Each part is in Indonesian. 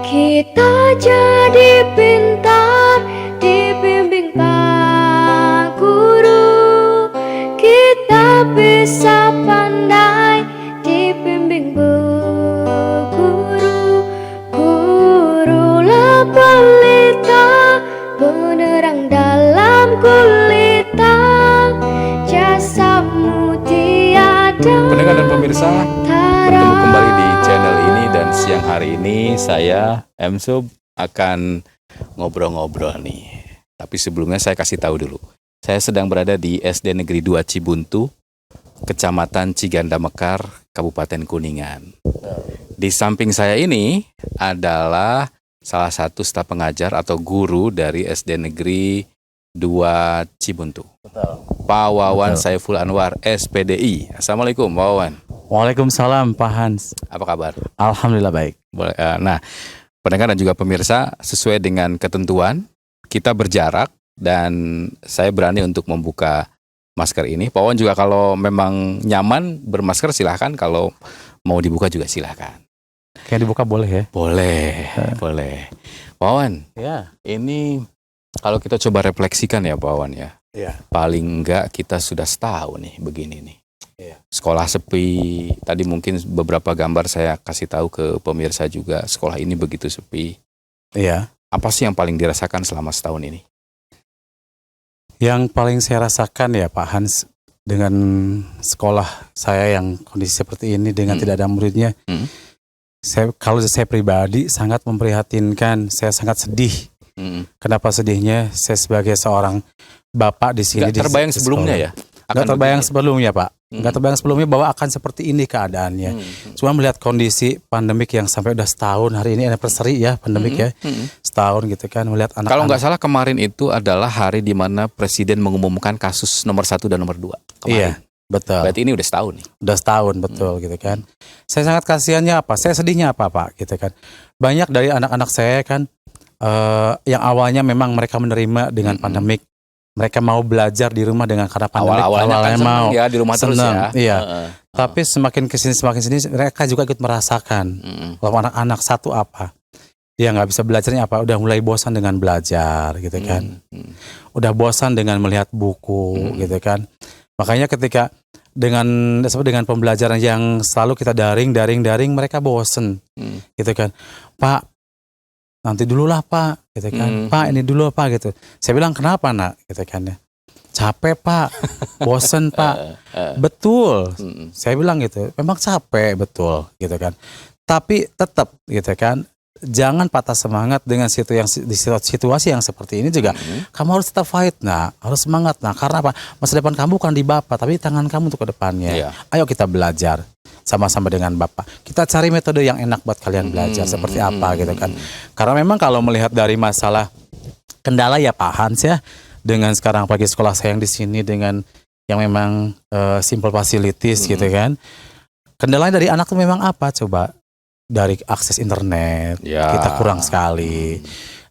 Kita jadi pintar, dibimbing Pak Guru. Kita bisa pandai, dibimbing Bu Guru. Gurulah pelita, penerang dalam gulita. Jasamu tiada. Pendengar dan pemirsa, bertemu kembali di channel ini dan siang hari ini saya M-Sub akan ngobrol-ngobrol nih. Tapi sebelumnya saya kasih tahu dulu. Saya sedang berada di SD Negeri 2 Cibuntu, Kecamatan Ciganda Mekar, Kabupaten Kuningan. Di samping saya ini adalah salah satu staf pengajar atau guru dari SD Negeri 2 Cibuntu. Pak Wawan Saiful Anwar, SPDI. Assalamualaikum, Pak Wawan. Waalaikumsalam, Pak Hans. Apa kabar? Alhamdulillah baik. Nah, pendengar dan juga pemirsa, sesuai dengan ketentuan, kita berjarak dan saya berani untuk membuka masker ini. Pak Wawan juga kalau memang nyaman bermasker silahkan, kalau mau dibuka juga silahkan. Kayak dibuka boleh ya? Boleh, boleh. Pak Wawan, Ya. ini kalau kita coba refleksikan ya Pak Wawan ya. Iya. Paling enggak kita sudah setahun nih begini nih. Iya. Sekolah sepi. Tadi mungkin beberapa gambar saya kasih tahu ke pemirsa juga. Sekolah ini begitu sepi. Iya. Apa sih yang paling dirasakan selama setahun ini? Yang paling saya rasakan ya Pak Hans, dengan sekolah saya yang kondisi seperti ini dengan tidak ada muridnya, kalau saya pribadi sangat memprihatinkan. Saya sangat sedih. Kenapa sedihnya? Saya sebagai seorang bapak di sini. Nggak terbayang sebelumnya ya? Nggak terbayang sebelumnya Pak. Nggak terbayang sebelumnya bahwa akan seperti ini keadaannya. Cuma melihat kondisi pandemik yang sampai udah setahun, hari ini anniversary ya pandemik ya, setahun gitu kan, melihat anak-anak. Kalau nggak salah kemarin itu adalah hari di mana Presiden mengumumkan kasus nomor 1 dan nomor 2 kemarin. Iya, betul. Berarti ini udah setahun nih. Udah setahun betul gitu kan. Saya sangat kasihannya apa? Saya sedihnya apa Pak gitu kan. Banyak dari anak-anak saya kan yang awalnya memang mereka menerima dengan pandemik. Mereka mau belajar di rumah dengan karena pandemik. Awalnya kan mau ya di rumah terus ya. Iya. Tapi semakin kesini mereka juga ikut merasakan. Kalau anak-anak satu apa? Dia nggak bisa belajarnya apa? Udah mulai bosan dengan belajar gitu kan. Udah bosan dengan melihat buku gitu kan. Makanya ketika dengan pembelajaran yang selalu kita daring mereka bosen gitu kan. Pak, nanti dulu lah Pak gitu kan. Pak ini dulu Pak gitu. Saya bilang kenapa nak gitu kan ya. Capek Pak, bosen Pak. Betul. Saya bilang gitu. Memang capek betul gitu kan. Tapi tetap gitu kan. Jangan patah semangat dengan situasi yang seperti ini juga. Kamu harus tetap fight nak, harus semangat nak. Karena apa? Masa depan kamu bukan di Bapak, tapi tangan kamu untuk ke depannya. Ayo kita belajar sama-sama dengan Bapak. Kita cari metode yang enak buat kalian belajar seperti apa gitu kan. Karena memang kalau melihat dari masalah kendala ya Pak Hans ya, dengan sekarang apalagi sekolah saya yang di sini dengan yang memang simple facilities gitu kan. Kendalanya dari anak itu memang apa coba? Dari akses internet kita kurang sekali.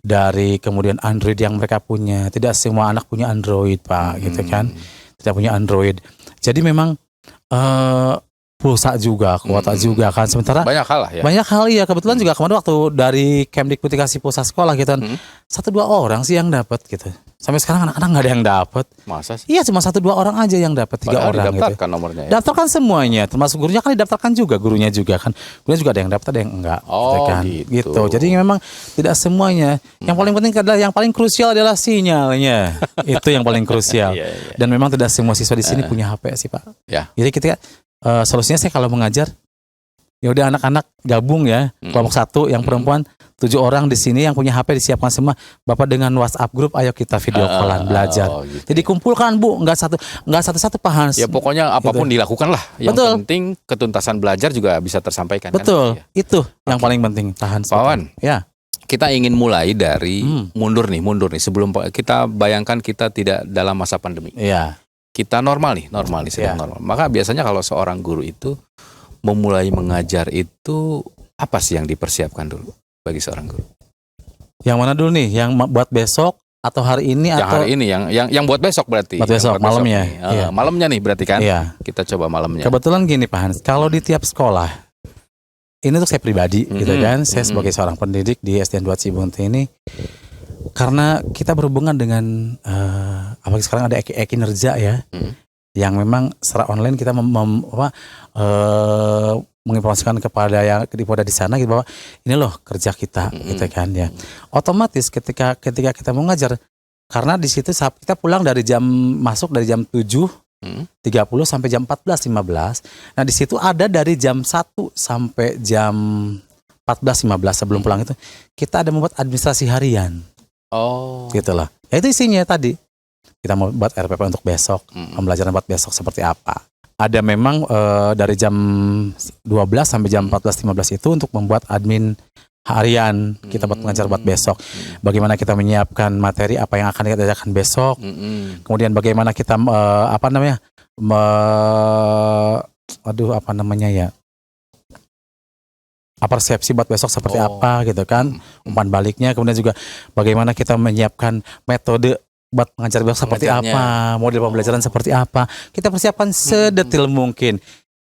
Dari kemudian Android yang mereka punya, tidak semua anak punya Android Pak gitu kan. Tidak punya Android. Jadi memang pulsa juga, kuota juga kan. Sementara banyak hal lah ya. Banyak hal ya. Kebetulan juga kemarin waktu dari Kemdikbud kasih pulsa sekolah gitu kan. 1-2 orang sih yang dapat gitu. Sampai sekarang anak-anak nggak ada yang dapat. Masa sih? Iya, cuma 1-2 orang aja yang dapat, 3 orang didaftarkan gitu. nomornya ya? Daftarkan semuanya, termasuk gurunya kan didaftarkan juga, gurunya juga kan. Gurunya juga ada yang dapat, ada yang enggak. Gitu. Jadi memang tidak semuanya. Yang paling penting adalah, yang paling krusial adalah sinyalnya. Itu yang paling krusial. Dan memang tidak semua siswa di sini punya HP sih Pak. Jadi ketika solusinya saya kalau mengajar, ya udah anak-anak gabung ya, kelompok 1 yang perempuan 7 orang di sini yang punya HP disiapkan semua. Bapak dengan WhatsApp grup, ayo kita video callan belajar. Gitu. Jadi kumpulkan Bu, nggak satu-satu Pak Hans. Ya pokoknya apapun dilakukan lah. Yang penting ketuntasan belajar juga bisa tersampaikan. Betul, kan? itu yang paling penting Pak Hans. Pak Wan, ya. Kita ingin mulai dari mundur nih. Sebelum kita bayangkan kita tidak dalam masa pandemi. Iya. Kita normal nih, sedang normal. Maka biasanya kalau seorang guru itu memulai mengajar itu apa sih yang dipersiapkan dulu bagi seorang guru? Yang mana dulu nih? Yang buat besok atau hari ini yang atau hari ini yang buat besok berarti. Buat besok malamnya. Iya. Malamnya nih berarti kan? Iya. Kita coba malamnya. Kebetulan gini Pak Hans, kalau di tiap sekolah ini untuk saya pribadi gitu kan. Saya sebagai seorang pendidik di SDN 2 Cibuntu ini, karena kita berhubungan dengan apalagi sekarang ada kinerja ya, yang memang secara online kita menginformasikan kepada yang di sana gitu bahwa ini loh kerja kita gitu kan ya. Otomatis ketika kita mau ngajar, karena di situ kita pulang dari masuk dari jam 7:30 sampai jam 14:15. Nah, di situ ada dari jam 1 sampai jam 14:15 sebelum pulang itu kita ada membuat administrasi harian. Oh. Gitu lah. Ya itu isinya tadi. Kita mau buat RPP untuk besok, pembelajaran buat besok seperti apa. Ada memang dari jam 12 sampai jam 14:15 itu untuk membuat admin harian kita buat pengajar buat besok. Bagaimana kita menyiapkan materi apa yang akan kita ajarkan besok. Kemudian bagaimana kita persepsi buat besok seperti apa gitu kan. Umpan baliknya, kemudian juga bagaimana kita menyiapkan metode buat pengajar besok seperti apa, model pembelajaran seperti apa. Kita persiapkan sedetil mungkin.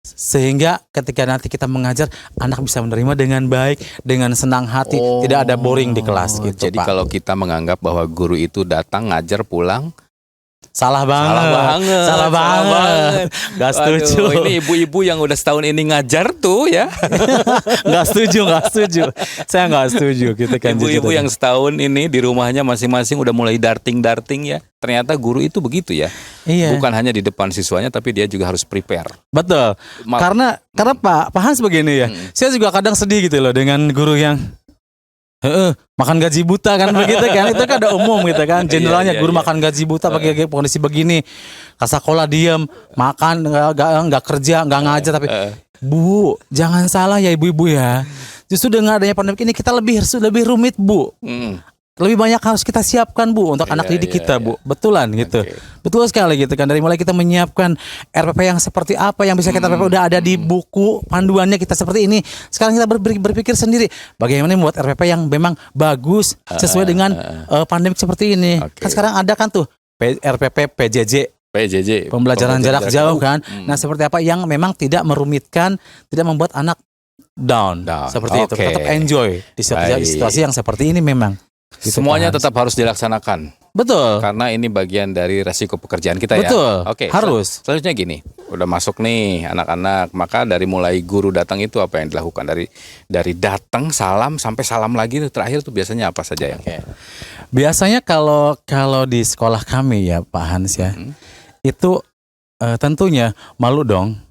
Sehingga ketika nanti kita mengajar, anak bisa menerima dengan baik, dengan senang hati, tidak ada boring di kelas gitu. Jadi Pak, kalau kita menganggap bahwa guru itu datang ngajar pulang, salah banget. Gak setuju. Aduh, ini ibu-ibu yang udah setahun ini ngajar tuh ya. Gak setuju. Saya gak setuju gitu kan. Ibu-ibu yang setahun ini di rumahnya masing-masing udah mulai darting ya. Ternyata guru itu begitu ya. Iya. Bukan hanya di depan siswanya, tapi dia juga harus prepare. Betul. Karena Pak Hans begini ya. Saya juga kadang sedih gitu loh dengan guru yang makan gaji buta kan begitu kan. Itu kan ada umum gitu kan. Generalnya guru makan gaji buta pakai kondisi begini. Ke sekolah diem, makan nggak kerja, nggak ngajar, tapi Bu, jangan salah ya ibu-ibu ya. Justru dengan adanya pandemi ini kita lebih rumit, Bu. Lebih banyak harus kita siapkan, Bu, untuk anak didik kita, Bu. Betulan gitu. Betul sekali gitu kan. Dari mulai kita menyiapkan RPP yang seperti apa yang bisa kita RPP udah ada di buku panduannya kita seperti ini. Sekarang kita berpikir sendiri bagaimana membuat RPP yang memang bagus sesuai dengan pandemik seperti ini. Kan sekarang ada kan tuh RPP PJJ, pembelajaran jarak jauh kan. Nah, seperti apa yang memang tidak merumitkan, tidak membuat anak down. Seperti itu. Tetap enjoy di situasi yang seperti ini memang. Gitu, semuanya tetap harus dilaksanakan. Betul. Karena ini bagian dari resiko pekerjaan kita ya. Betul. Oke. Harus. Selanjutnya gini, udah masuk nih anak-anak, maka dari mulai guru datang itu apa yang dilakukan dari datang salam sampai salam lagi itu terakhir tuh biasanya apa saja yang? Biasanya kalau di sekolah kami ya Pak Hans ya, itu tentunya malu dong.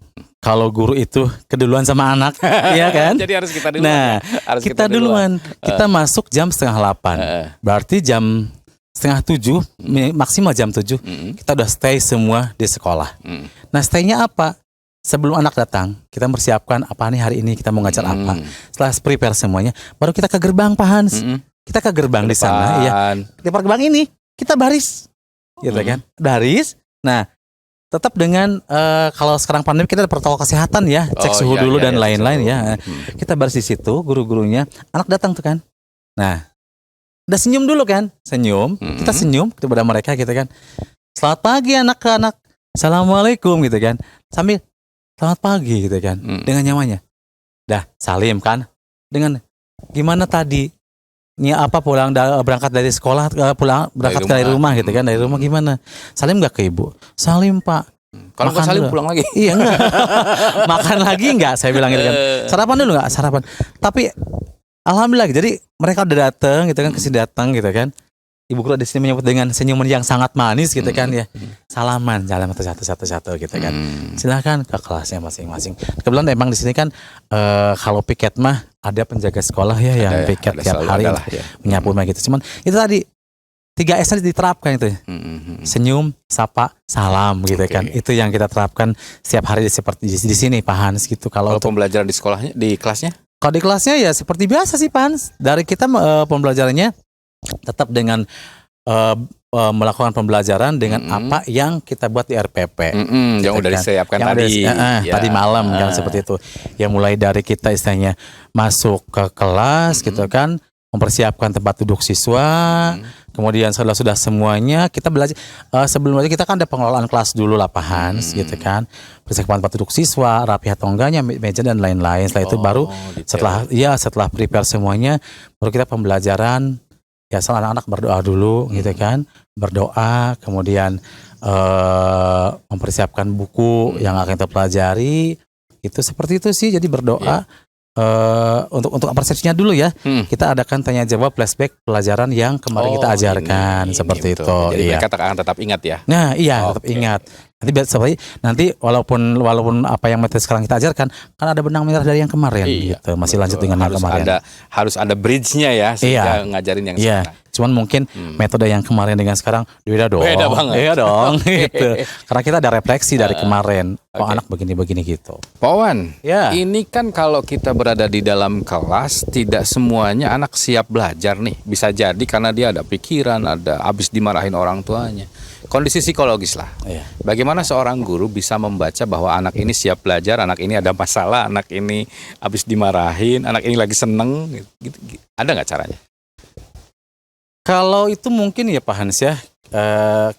Kalau guru itu keduluan sama anak, ya kan? Jadi harus kita duluan. Nah, kita duluan. Kita masuk jam 7:30. Berarti jam 6:30, maksimal jam 7, kita udah stay semua di sekolah. Nah, stay-nya apa? Sebelum anak datang, kita mempersiapkan apa nih hari ini kita mau ngajar apa. Setelah prepare semuanya, baru kita ke gerbang Pak Hans. Kita ke gerbang di sana, ya. Di gerbang ini kita baris, gitu kan? Baris. Nah, tetap dengan kalau sekarang pandemi kita ada protokol kesehatan ya, cek suhu dulu dan lain-lain ya. Kita baris di situ, guru-gurunya, anak datang tuh kan. Nah, udah senyum dulu kan, kita senyum kepada mereka gitu kan. Selamat pagi anak-anak, assalamualaikum gitu kan. Sambil selamat pagi gitu kan, dengan nyamannya. Dah salim kan, dengan gimana tadi? Berangkat dari sekolah, berangkat dari rumah gitu kan, dari rumah gimana? Salim nggak ke ibu? Salim Pak. Kalau nggak salim pulang lagi? Iya enggak. Makan lagi nggak? Saya bilang gitu kan. Sarapan dulu nggak? Sarapan. Tapi alhamdulillah, jadi mereka udah datang gitu kan, kesini datang gitu kan. Ibu guru di sini menyebut dengan senyuman yang sangat manis gitu kan ya. Salaman, jalan satu gitu kan. Silakan ke kelasnya masing-masing. Kebetulan emang di sini kan kalau piket mah ada penjaga sekolah ya yang piket tiap hari menyapu gitu. Cuman itu tadi 3S tadi diterapkan itu. Senyum, sapa, salam gitu kan. Itu yang kita terapkan setiap hari seperti di sini Pak Hans gitu. Kalau pembelajaran di sekolahnya, di kelasnya? Kalau di kelasnya ya seperti biasa sih Pak Hans. Dari kita pembelajarannya tetap dengan melakukan pembelajaran dengan apa yang kita buat di RPP. Yang udah disiapkan tadi. Tadi malam kan seperti itu. Yang mulai dari kita istilahnya masuk ke kelas gitu kan, mempersiapkan tempat duduk siswa, kemudian sudah semuanya kita belajar. Sebelumnya kita kan ada pengelolaan kelas dulu lah Pak Hans, gitu kan. Persiapan tempat duduk siswa, rapi atau enggaknya, meja dan lain-lain. Setelah itu baru setelah prepare semuanya, baru kita pembelajaran. Ya, anak-anak berdoa dulu, gitu kan. Berdoa, kemudian mempersiapkan buku yang akan kita pelajari. Itu seperti itu sih. Jadi berdoa. Untuk persepsinya dulu ya, kita adakan tanya jawab flashback pelajaran yang kemarin kita ajarkan, seperti itu. Jadi mereka akan tetap ingat ya. Nah iya, tetap ingat. Nanti walaupun apa yang materi sekarang kita ajarkan kan ada benang merah dari yang kemarin, gitu. Masih lanjut dengan yang kemarin. Harus ada bridge-nya ya, sehingga ngajarin yang sekarang. Cuman mungkin metode yang kemarin dengan sekarang beda dong. Beda banget. Iya dong, gitu. Karena kita ada refleksi dari kemarin. Oh, anak begini-begini gitu. Pak Wan, Ya. ini kan kalau kita berada di dalam kelas, tidak semuanya anak siap belajar nih. Bisa jadi karena dia ada pikiran, ada habis dimarahin orang tuanya. Kondisi psikologis lah. Iya. Bagaimana seorang guru bisa membaca bahwa anak ini siap belajar, anak ini ada masalah, anak ini habis dimarahin, anak ini lagi seneng, gitu. Ada nggak caranya? Kalau itu mungkin ya Pak Hans ya,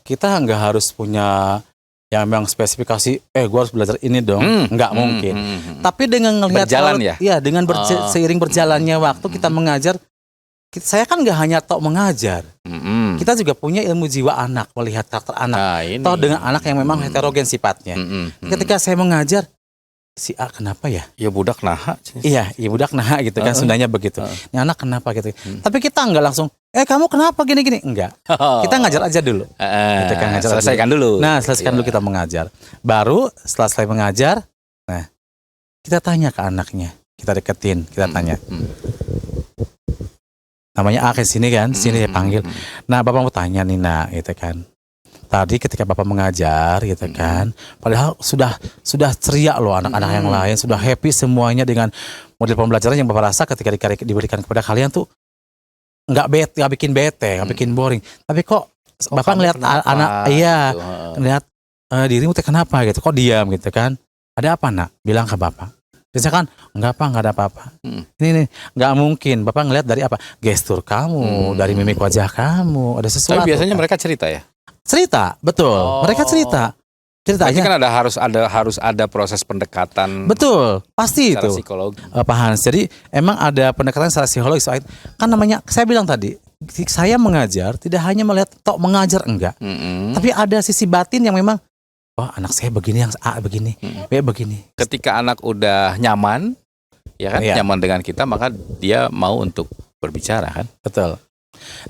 kita nggak harus punya yang memang spesifikasi, gue harus belajar ini dong, nggak mungkin. Tapi dengan ngelihat Berjalan ya? dengan seiring berjalannya waktu kita mengajar, saya kan nggak hanya tok mengajar, kita juga punya ilmu jiwa anak, melihat karakter anak. Nah, ini. Toh dengan anak yang memang heterogen sifatnya. Ketika saya mengajar, si A kenapa ya? Ya budak naha. Iya budak nah gitu kan, Sundanya begitu. Ini anak kenapa gitu. Tapi kita nggak langsung, kamu kenapa gini-gini? Enggak. Kita ngajar aja dulu. Gitu kan, Selesaikan dulu. Nah, selesaikan dulu kita mengajar. Baru setelah selesai mengajar, nah kita tanya ke anaknya, kita deketin, kita tanya. Namanya A ke sini kan, sini saya panggil. Nah, Bapak mau tanya nih, nak, gitu kan. Tadi ketika Bapak mengajar gitu kan, padahal sudah ceria loh anak-anak yang lain, sudah happy semuanya dengan model pembelajaran yang Bapak rasa ketika diberikan kepada kalian tuh nggak bikin bete, nggak bikin boring. Tapi kok Bapak ngelihat anak, ngelihat dirimu teh kenapa gitu, kok diam gitu kan? Ada apa nak? Bilang ke Bapak. Biasanya kan nggak ada apa-apa. Ini nggak mungkin. Bapak ngelihat dari apa? Gestur kamu, dari mimik wajah kamu, ada sesuatu. Tapi biasanya mereka cerita ya. Cerita, betul. Mereka cerita. Ceritanya kan harus ada proses pendekatan. Betul, pasti secara itu. Psikologi. Pak Hans. Jadi emang ada pendekatan secara psikologis. Kan namanya, saya bilang tadi, saya mengajar tidak hanya melihat tok mengajar enggak. Tapi ada sisi batin yang memang, anak saya begini, yang A begini, B begini. Ketika anak udah nyaman, ya kan, nyaman dengan kita, maka dia mau untuk berbicara kan. Betul.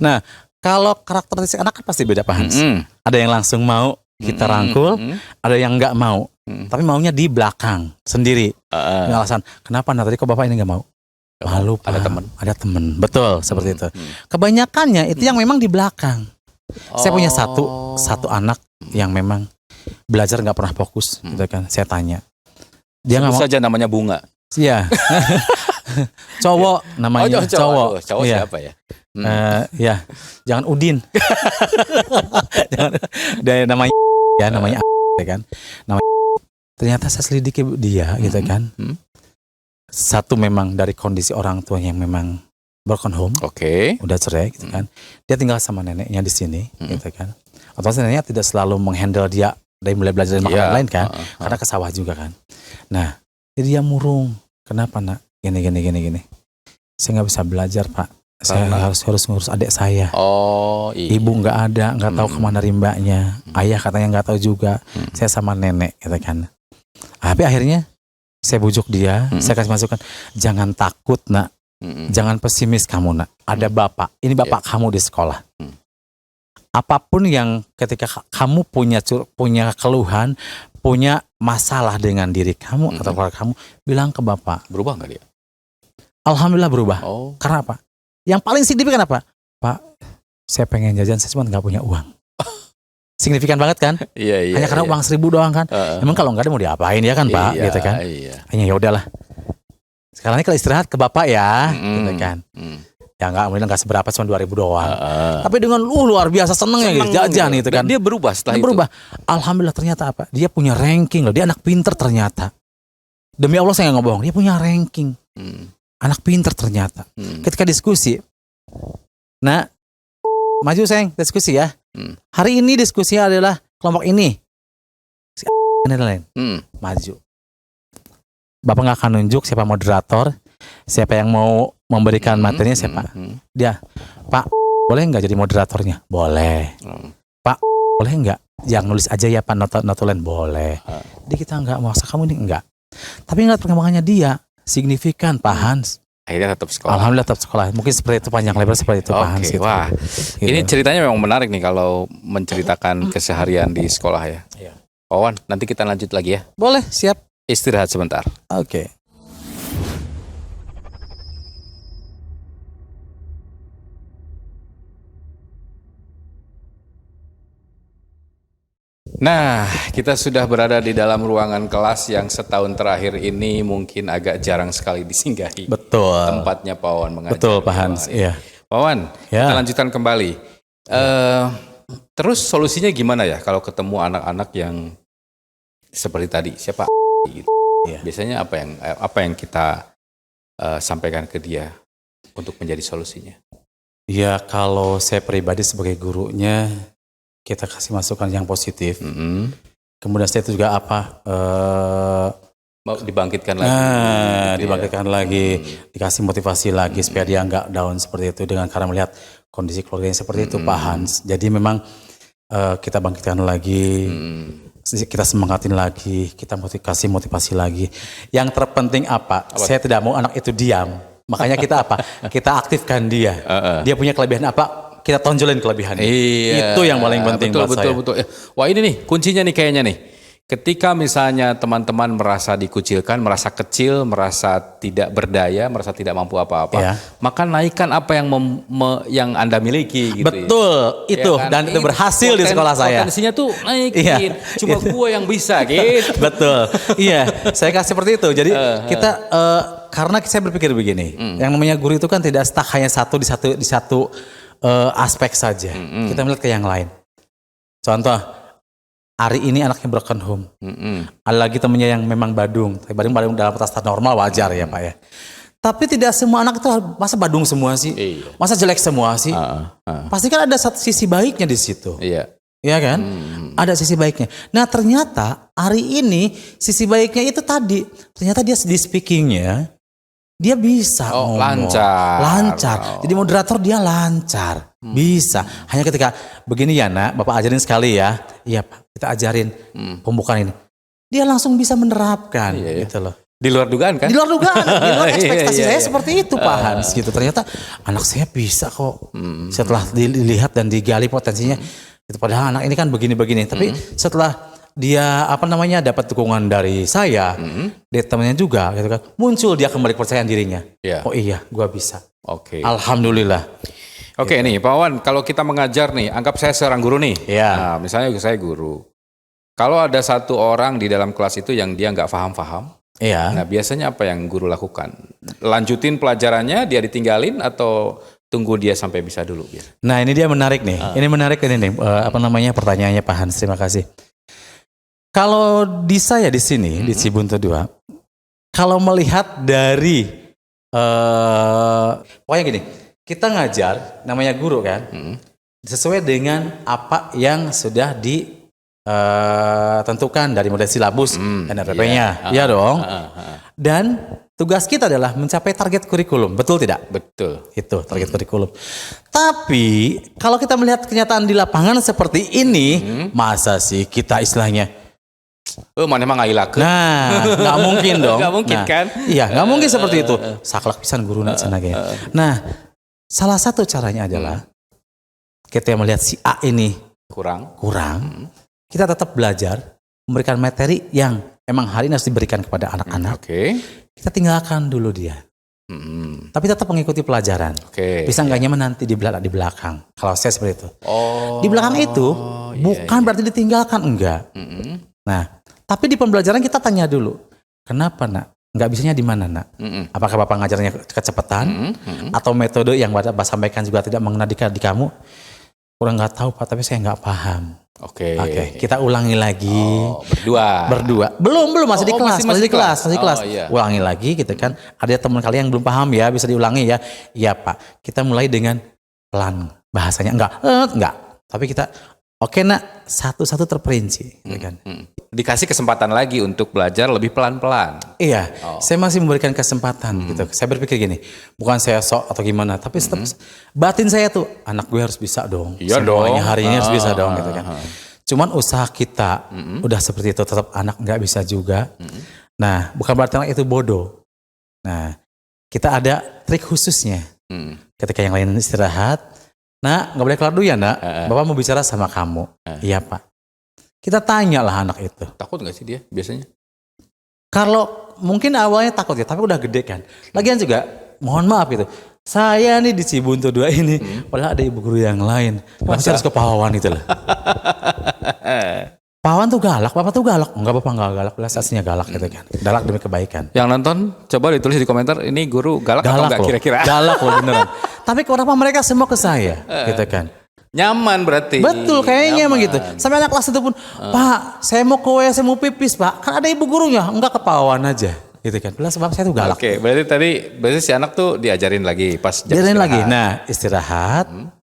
Nah, kalau karakteristik anak kan pasti beda Pak Hans. Ada yang langsung mau kita rangkul, ada yang nggak mau, tapi maunya di belakang sendiri. Alasan, kenapa tadi kok Bapak ini nggak mau? Malu Pak. Ada teman. Betul, seperti itu. Kebanyakannya itu yang memang di belakang. Saya punya satu anak yang memang belajar nggak pernah fokus, gitu kan. Saya tanya, dia nggak mau. Saja namanya Bunga. Iya. Cowok namanya. Cowok. Cowok siapa ya? Ya, jangan Udin. Dia namanya ya kan. Namanya. Ternyata saya selidiki dia gitu kan. Satu memang dari kondisi orang tua yang memang broken home. Oke. Udah cerai gitu kan. Dia tinggal sama neneknya di sini gitu kan. Otomatis neneknya tidak selalu menghandle dia dari mulai belajar dari makanan lain kan. Karena ke sawah juga kan. Nah, jadi dia murung. Kenapa nak? Gini. Saya nggak bisa belajar Pak. Saya harus ngurus adik saya. Ibu nggak ada, nggak tahu kemana rimbanya. Ayah katanya nggak tahu juga. Saya sama nenek, gitu kan. Tapi akhirnya saya bujuk dia, saya kasih masukan, jangan takut nak, jangan pesimis kamu nak. Ada bapak, ini bapak kamu di sekolah. Apapun yang ketika kamu punya keluhan, punya masalah dengan diri kamu atau keluarga kamu, bilang ke bapak. Berubah nggak dia? Alhamdulillah berubah. Karena apa? Yang paling signifikan apa? Pak, saya pengen jajan, saya cuma nggak punya uang. Signifikan banget kan? Iya. Hanya karena uang 1.000 doang kan? Emang kalau nggak ada mau diapain ya kan Pak? Gitu kan? Hanya ya udahlah. Sekarang ini kalau istirahat ke bapak ya, gitu kan? Ya nggak seberapa, cuma 2.000 doang. Tapi dengan luar biasa senengnya gitu, jajan gitu kan? Dia berubah setelah itu. Alhamdulillah ternyata apa? Dia punya ranking loh. Dia anak pinter ternyata. Demi Allah saya nggak ngebohong. Dia punya ranking. Anak pinter ternyata. Ketika diskusi, nah maju sayang, diskusi ya. Hari ini diskusinya adalah kelompok ini. Si ini lain. Maju. Bapak nggak akan nunjuk siapa moderator, siapa yang mau memberikan materinya siapa. Dia, Pak, boleh nggak jadi moderatornya? Boleh. Pak, boleh nggak? Yang nulis aja ya Pak, notulen boleh. Jadi kita nggak maksa kamu ini enggak. Tapi ngeliat perkembangannya dia signifikan Pak Hans. Akhirnya tetap sekolah. Alhamdulillah tetap sekolah. Mungkin seperti itu panjang lebar seperti itu Pak Hans. Gitu. Wah, Gitu. ini ceritanya memang menarik nih kalau menceritakan keseharian di sekolah ya. Iya. Pak Wawan, nanti kita lanjut lagi ya. Boleh, siap. Istirahat sebentar. Oke. Nah, kita sudah berada di dalam ruangan kelas yang setahun terakhir ini mungkin agak jarang sekali disinggahi. Betul. Tempatnya Pak Wawan mengajar. Betul Pak di Hans. ruangan ini. Iya. Pak Wawan, Ya. kita lanjutkan kembali. Terus solusinya gimana ya kalau ketemu anak-anak yang seperti tadi, siapa gitu. Iya. Biasanya apa yang kita sampaikan ke dia untuk menjadi solusinya? Ya kalau saya pribadi sebagai gurunya, kita kasih masukan yang positif. Kemudian saya itu juga Mau dibangkitkan lagi. Nah, gitu dibangkitkan lagi, dikasih motivasi lagi supaya dia nggak down seperti itu dengan karena melihat kondisi keluarganya seperti itu Pak Hans. Jadi memang kita bangkitkan lagi, kita semangatin lagi, kita motivasi lagi. Yang terpenting apa? Saya tidak mau anak itu diam. Makanya kita apa? Kita aktifkan dia. Dia punya kelebihan apa? Kita tonjolin kelebihannya. Iya. Itu yang paling penting buat saya. Betul. Wah ini nih kuncinya nih kayaknya nih. Ketika misalnya teman-teman merasa dikucilkan, merasa kecil, merasa tidak berdaya, merasa tidak mampu apa-apa, Ya. maka naikkan apa yang yang Anda miliki. Gitu Betul, ya. itu Ya kan? dan itu berhasil di sekolah saya. Potensinya tuh naikin, Iya. cuma gue yang bisa gitu. Betul, iya, saya kasih seperti itu. Jadi kita karena saya berpikir begini, yang namanya guru itu kan tidak stuck hanya di satu aspek saja. Kita melihat ke yang lain. Contoh. Hari ini anaknya broken home. Ada lagi temennya yang memang badung. Tapi badung dalam batas normal wajar ya Pak ya. Tapi tidak semua anak itu masa badung semua sih. Iya. Masa jelek semua sih. Pasti kan ada satu sisi baiknya di situ. Iya. Iya kan? Ada sisi baiknya. Nah ternyata hari ini sisi baiknya itu tadi. Ternyata dia di speakingnya. Dia bisa ngomong. Lancar. Jadi moderator dia lancar. Bisa. Hanya ketika begini ya nak, Bapak ajarin sekali ya. Iya Pak, kita ajarin pembukaan ini. Dia langsung bisa menerapkan gitu loh. Di luar dugaan kan? Di luar dugaan, di luar ekspektasi Iya. saya seperti itu Pak Hans gitu. Ternyata anak saya bisa kok. Setelah dilihat dan digali potensinya. Itu padahal anak ini kan begini-begini. Tapi setelah dia dapat dukungan dari saya, dari temannya juga gitu kan. Muncul dia kembali kepercayaan dirinya. Iya. Oh iya, gua bisa. Oke. Alhamdulillah. Oke nih Pak Wawan, kalau kita mengajar nih, anggap saya seorang guru nih. Iya. Nah, misalnya saya guru. Kalau ada satu orang di dalam kelas itu yang dia nggak paham-paham, Iya. nah biasanya apa yang guru lakukan? Lanjutin pelajarannya, dia ditinggalin atau tunggu dia sampai bisa dulu? Nah ini dia menarik nih. Ini menarik ini nih. Pertanyaannya Pak Hans. Terima kasih. Kalau di saya di sini di Cibuntu 2, kalau melihat dari pokoknya gini, kita ngajar namanya guru kan, sesuai dengan apa yang sudah ditentukan dari model silabus dan RPP-nya, ya dong. Dan tugas kita adalah mencapai target kurikulum, betul tidak? Betul. Itu target kurikulum. Tapi kalau kita melihat kenyataan di lapangan seperti ini, masa sih kita istilahnya? Mana emang ngailakeun? Nah, nggak mungkin dong. Nggak mungkin kan? Iya, nggak mungkin seperti itu. Saklek pisan guru nak cenah ge. Nah, salah satu caranya adalah kita melihat si A ini kurang, kita tetap belajar memberikan materi yang emang hari ini harus diberikan kepada anak-anak. Oke. Kita tinggalkan dulu dia. Tapi tetap mengikuti pelajaran. Oke. Bisa nggak nyaman nanti di belakang. Kalau saya seperti itu. Oh. Di belakang itu bukan berarti ditinggalkan, enggak. Nah, tapi di pembelajaran kita tanya dulu, kenapa nak? Nggak bisanya di mana nak? Apakah Bapak ngajarnya kecepatan? Atau metode yang Bapak sampaikan juga tidak mengena di kamu? Kurang nggak tahu Pak, tapi saya nggak paham. Oke. Kita ulangi lagi. Berdua. Belum masih di kelas, masih di kelas. Iya. Ulangi lagi gitu kan. Ada teman kalian yang belum paham ya, bisa diulangi ya. Iya Pak. Kita mulai dengan pelan, bahasanya enggak. Tapi kita oke nak, satu-satu terperinci, gitu kan. Dikasih kesempatan lagi untuk belajar lebih pelan-pelan. Iya, saya masih memberikan kesempatan gitu. Saya berpikir gini, bukan saya sok atau gimana, tapi tetap batin saya tuh, anak gue harus bisa dong. Iya Semuanya dong. hari ini harus bisa dong, gitu kan. Cuman usaha kita udah seperti itu, tetap anak nggak bisa juga. Nah, bukan berarti anak itu bodoh. Nah, kita ada trik khususnya. Ketika yang lain istirahat, nak nggak boleh keluar dulu ya nak, bapak mau bicara sama kamu. Iya pak. Kita tanyalah anak itu. Takut nggak sih dia biasanya? Kalau mungkin awalnya takut ya, tapi udah gede kan. Lagian juga, mohon maaf gitu. Saya nih di Cibuntu 2 ini, padahal ada ibu guru yang lain. Kenapa sih harus ke Pawawan itu loh? Pawawan tuh galak, bapak tuh galak. Enggak bapak enggak galak, aslinya galak gitu kan. Galak demi kebaikan. Yang nonton coba ditulis di komentar, ini guru galak atau enggak loh, kira-kira? galak loh beneran. Tapi kenapa mereka semua ke saya gitu kan? Nyaman berarti. Betul, kayaknya emang Nyaman. gitu. Sampai anak kelas itu pun, Pak, saya mau ke WC, mau pipis, Pak. Kan ada ibu gurunya, enggak ke Pawawan aja. Gitu kan. Belas sebab saya tuh galak. Oke, berarti si anak tuh diajarin lagi pas jam Diajarin lagi. istirahat. Nah, istirahat.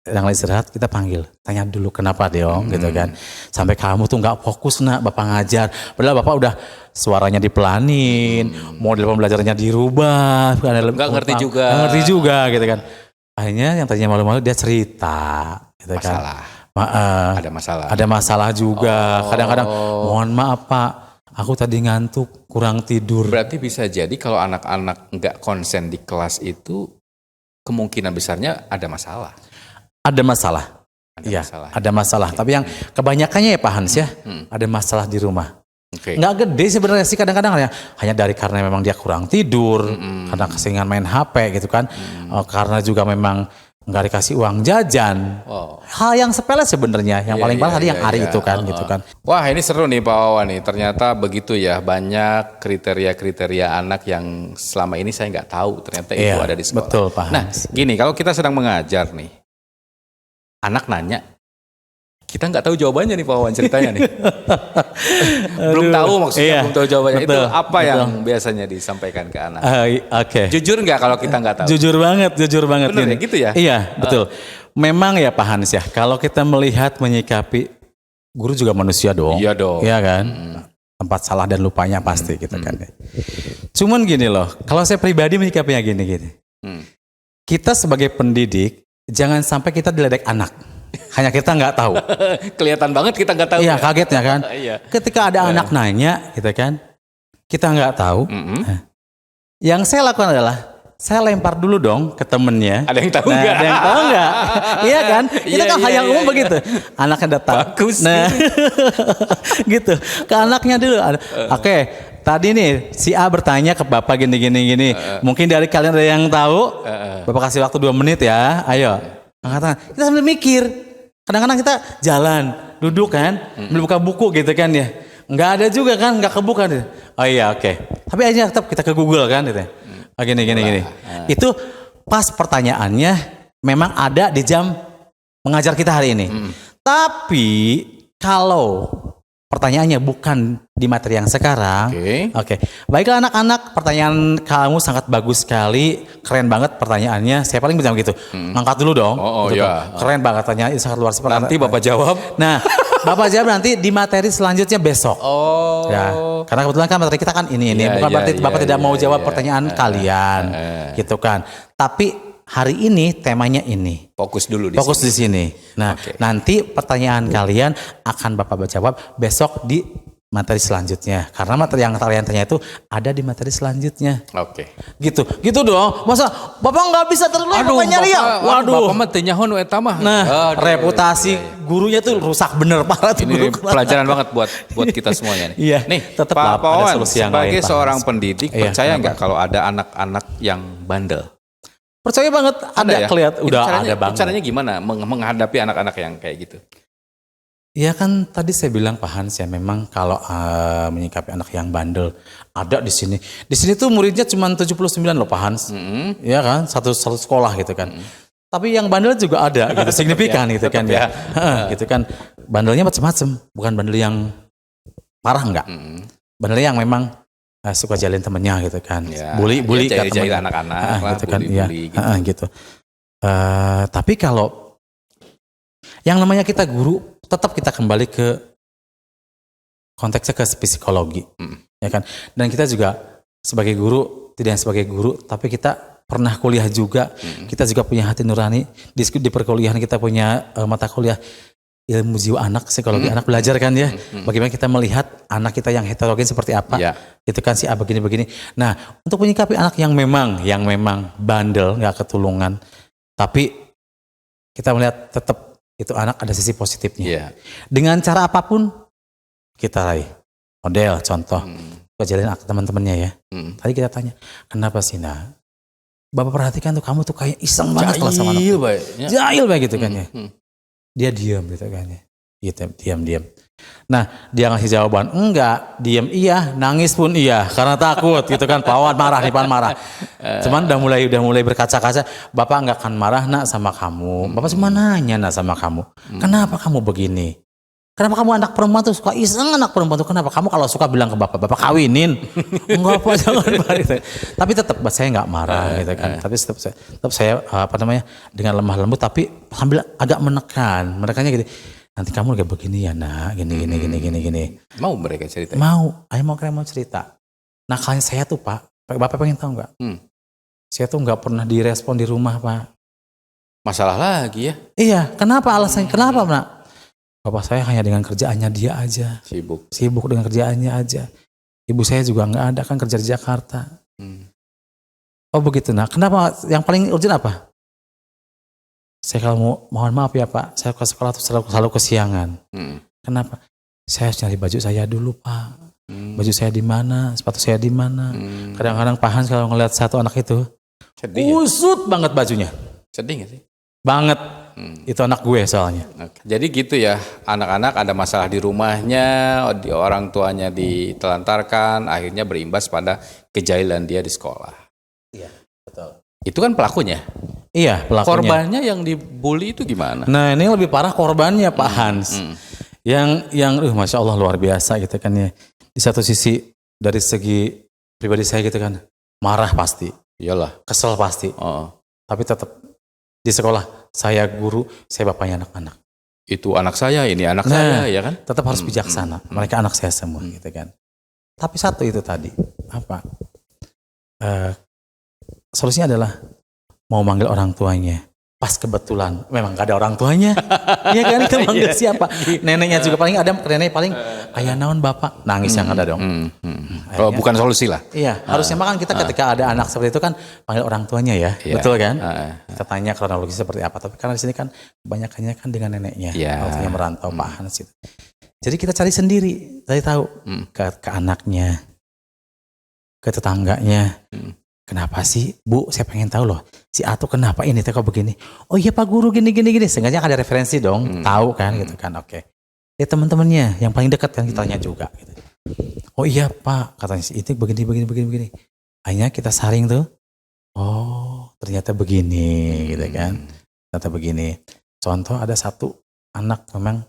Yang lain istirahat, kita panggil. Tanya dulu kenapa Deong, gitu kan. Sampai kamu tuh enggak fokus nak, Bapak ngajar. Padahal Bapak udah suaranya dipelanin, model pembelajarannya dirubah. Nggak ngerti juga. Nggak ngerti juga, gitu kan. Akhirnya yang tadinya malu-malu dia cerita. Gitu Masalah. Kan. Ada masalah. Ada masalah juga. Kadang-kadang, mohon maaf Pak, aku tadi ngantuk, kurang tidur. Berarti bisa jadi kalau anak-anak nggak konsen di kelas itu, kemungkinan besarnya ada masalah. Ada masalah. Ada Iya, masalah. ada masalah. Tapi yang kebanyakannya ya Pak Hans ya, ada masalah di rumah. Oke. Nggak gede sebenarnya sih kadang-kadang ya. Hanya dari karena memang dia kurang tidur, karena keseringan main HP gitu kan. Karena juga memang nggak dikasih uang jajan. Wow. Hal yang sepele sebenarnya. Yang Iya, paling parah iya, tadi yang iya, Ari iya. itu kan gitu kan. Wah ini seru nih Pak Wawan nih. Ternyata begitu ya, banyak kriteria-kriteria anak yang selama ini saya nggak tahu ternyata itu Iya, ada di sekolah. betul, Pak Nah Hans. gini, kalau kita sedang mengajar nih, anak nanya, kita nggak tahu jawabannya nih Pak Wawan ceritanya nih. Belum Aduh, tahu maksudnya, iya, belum tahu jawabannya. betul, Itu apa yang betul. biasanya disampaikan ke anak? Oke. Jujur nggak kalau kita nggak tahu? Jujur banget Bener gini. ya, gitu ya? Iya, betul. Memang ya Pak Hans ya, kalau kita melihat menyikapi guru juga manusia dong. Iya dong. Iya kan? Tempat salah dan lupanya pasti gitu kan. Cuman gini loh, kalau saya pribadi menyikapinya gini. Kita sebagai pendidik, jangan sampai kita diledek anak. Hanya kita nggak tahu. Kelihatan banget kita nggak tahu. Iya, ya? kagetnya kan. Iya. Ketika ada anak nanya gitu kan, kita nggak tahu. Yang saya lakukan adalah saya lempar dulu dong ke temennya. Ada yang tahu Nah, nggak? ada yang tahu nggak? Iya kan? Itu Iya, kan hal iya, yang iya, umum iya. begitu. Anaknya datang. Bagus Nah, gitu. Ke anaknya dulu. Oke, tadi nih si A bertanya ke Bapak gini. Mungkin dari kalian ada yang tahu? Bapak kasih waktu 2 menit ya. Ayo. Angkat tangan. Kita sambil mikir. Kadang-kadang kita jalan, duduk kan, sambil buka buku gitu kan ya. Nggak ada juga kan, nggak kebuka deh. Oh iya, oke. Tapi aja tetap kita ke Google kan gitu. Oh, gini. Itu pas pertanyaannya memang ada di jam mengajar kita hari ini. Tapi kalau pertanyaannya bukan di materi yang sekarang. Oke. Baiklah anak-anak, pertanyaan kamu sangat bagus sekali, keren banget pertanyaannya. Saya paling bisa begitu. Angkat dulu dong. Oh, Gitu iya. dong. Keren banget pertanyaan, sangat luar biasa. Nanti Bapak jawab. Nah, Bapak jawab nanti di materi selanjutnya besok. Oh. Ya, karena kebetulan kan materi kita kan ini. Iya, Bukan iya, berarti Bapak iya, tidak mau iya, jawab iya. pertanyaan kalian, gitu kan. Tapi hari ini temanya ini. Fokus dulu di Fokus di sini. Nah, Oke. nanti pertanyaan kalian akan Bapak jawab besok di materi selanjutnya. Karena materi yang kalian tanya itu ada di materi selanjutnya. Oke. Gitu dong. Masa Bapak nggak bisa terus Bapak nyari ya? Bapak mah teh nyaho nu eta mah. Nah, Aduh, reputasi iya, iya. gurunya tuh rusak bener parah tuh Ini guru. pelajaran banget buat kita semuanya nih. Iya, Nih, tetep Pak lah, ada Wawan, solusi yang sebagai lain, Pak seorang Hans. pendidik, Iya, percaya kenapa? nggak kalau ada anak-anak yang bandel? Percaya banget ada ya? kelihatan Itu udah caranya, ada banget. Caranya gimana menghadapi anak-anak yang kayak gitu? Ya kan tadi saya bilang Pak Hans ya memang kalau menyikapi anak yang bandel ada di sini. Di sini tuh muridnya cuma 79 loh Pak Hans. Ya kan satu sekolah gitu kan. Tapi yang bandel juga ada gitu signifikan gitu kan ya. Gitu kan bandelnya macam-macam, bukan bandel yang parah enggak. Bandel yang memang suka jalin temennya gitu kan. Ya, Bully ya, ke jahil temennya. anak-anak lah, gitu kan. bully-bully Iya, gitu. Tapi kalau Yang namanya kita guru, tetap kita kembali ke konteksnya ke psikologi, ya kan? Dan kita juga sebagai guru, tidak hanya sebagai guru, tapi kita pernah kuliah juga, kita juga punya hati nurani. Di perkuliahan kita punya mata kuliah ilmu jiwa anak, psikologi anak, belajar kan ya, bagaimana kita melihat anak kita yang heterogen seperti apa, itu kan si A begini-begini. Nah, untuk menyikapi anak yang memang bandel, nggak ketulungan, tapi kita melihat tetap itu anak ada sisi positifnya. Dengan cara apapun kita raih. Model, contoh, kejalin teman-temannya ya. Tadi kita tanya, kenapa sih nak? Bapak perhatikan tuh kamu tuh kayak iseng banget kalau sama anak. Jahil baik gitu kan ya. Dia diam gitu kan ya. Diam. Nah, dia ngasih jawaban, enggak, diam iya, nangis pun iya, karena takut gitu kan. Pawan marah, Nipan marah. Cuman udah mulai berkaca-kaca, Bapak enggak akan marah nak sama kamu. Bapak cuma nanya nak sama kamu. Kenapa kamu begini? Kenapa kamu anak perempuan tuh suka iseng anak perempuan tuh? Kenapa kamu kalau suka bilang ke Bapak kawinin? Enggak apa jangan gitu. Tapi tetap saya enggak marah gitu kan. Tapi tetap saya dengan lemah lembut tapi sambil agak menekannya gitu. Nanti kamu kayak begini ya nak, gini. Mau mereka cerita? Mau, kalian mau cerita. Nah kalian saya tuh Pak, Bapak pengen tahu nggak? Saya tuh nggak pernah direspon di rumah Pak. Masalah lagi ya? Iya, kenapa alasannya? Kenapa nak? Bapak saya hanya dengan kerjaannya dia aja. Sibuk dengan kerjaannya aja. Ibu saya juga nggak ada kan kerja di Jakarta. Oh begitu nak. Kenapa? Yang paling urgent apa? Saya kalau mohon maaf ya Pak, saya ke sekolah tuh selalu kesiangan. Kenapa? Saya harus nyari baju saya dulu Pak. Baju saya di mana, sepatu saya di mana. Kadang-kadang Pak Hans kalau ngeliat satu anak itu, kusut banget bajunya. Sedih gak sih? Banget. Itu anak gue soalnya. Jadi gitu ya, anak-anak ada masalah di rumahnya, orang tuanya ditelantarkan, akhirnya berimbas pada kejahilan dia di sekolah. Iya, betul. Itu kan pelakunya. Iya, pelakunya. Korbannya yang dibully itu gimana? Nah, ini lebih parah korbannya Pak Hans. Yang Masya Allah luar biasa gitu kan ya. Di satu sisi dari segi pribadi saya gitu kan, marah pasti. Iyalah. Kesel pasti. Tapi tetap di sekolah, saya guru, saya bapaknya anak-anak. Itu anak saya, ini anak saya, ya kan? Tetap harus bijaksana. Mereka anak saya semua gitu kan. Tapi satu itu tadi, apa? Solusinya adalah mau manggil orang tuanya. Pas kebetulan memang gak ada orang tuanya. Iya kan, kita manggil siapa? Neneknya juga paling ada, nenek paling ayah naon bapak, nangis yang ada dong. Oh, bukan solusi lah. Iya, harusnya makan kita ketika ada anak seperti itu kan panggil orang tuanya ya, betul kan? Kita tanya kronologi seperti apa. Tapi karena di sini kan kebanyakannya kan dengan neneknya, waktunya merantau Pak Hans itu. Jadi kita cari sendiri, cari tahu ke anaknya, ke tetangganya. Kenapa sih Bu, saya pengen tahu loh, si A tuh kenapa ini kok begini? Oh iya Pak Guru gini. Seenggaknya ada referensi dong, tahu kan gitu kan, oke. Ya teman-temannya yang paling dekat kan kita tanya juga gitu. Oh iya Pak, katanya si itu begini. Akhirnya kita saring tuh, oh ternyata begini gitu kan. Ternyata begini. Contoh ada satu anak memang